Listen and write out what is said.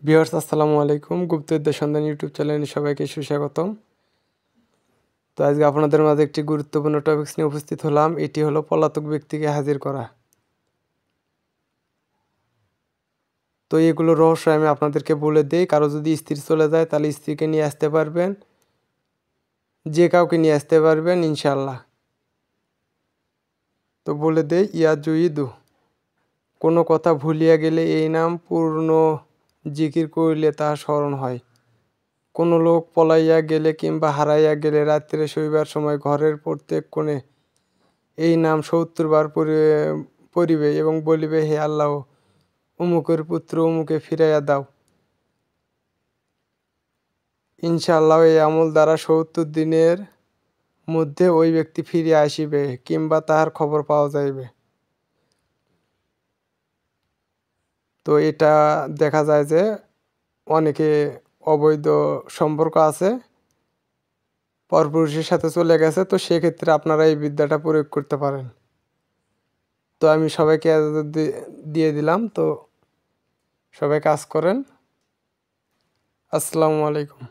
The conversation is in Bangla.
ভিউয়ার্স আসসালামু আলাইকুম। গুপ্তবিদ্যা সন্ধান ইউটিউব চ্যানেলে সবাইকে সুস্বাগতম। তো আজকে আপনাদের মাঝে একটি গুরুত্বপূর্ণ টপিকস নিয়ে উপস্থিত হলাম। এটি হলো পলাতক ব্যক্তিকে হাজির করা। তো এগুলো রহস্য আমি আপনাদেরকে বলে দেই। কারো যদি স্ত্রী চলে যায় তাহলে স্ত্রীকে নিয়ে আসতে পারবেন, যে কাউকে নিয়ে আসতে পারবেন ইনশাআল্লাহ। তো বলে দেই, ইয়াজুইদু, কোনো কথা ভুলিয়া গেলে এই নাম পূর্ণ জিকির করিলে তা স্মরণ হয়। কোনো লোক পলাইয়া গেলে কিংবা হারাইয়া গেলে রাত্রে শোইবার সময় ঘরের প্রত্যেক কোণে এই নাম ৭০ বার পড়িবে এবং বলিবে, হে আল্লাহ, অমুকের পুত্র অমুকে ফিরাইয়া দাও। ইনশাআল্লাহ এই আমল দ্বারা ৭০ দিনের মধ্যে ওই ব্যক্তি ফিরিয়া আসিবে কিংবা তাহার খবর পাওয়া যাইবে। তো এটা দেখা যায় যে অনেকে অবৈধ সম্পর্ক আছে, পরপুরুষের সাথে চলে গেছে, তো সেক্ষেত্রে আপনারা এই বিদ্যাটা প্রয়োগ করতে পারেন। তো আমি সবাইকে দিয়ে দিলাম। তো সবাই কাজ করেন। আসসালামু আলাইকুম।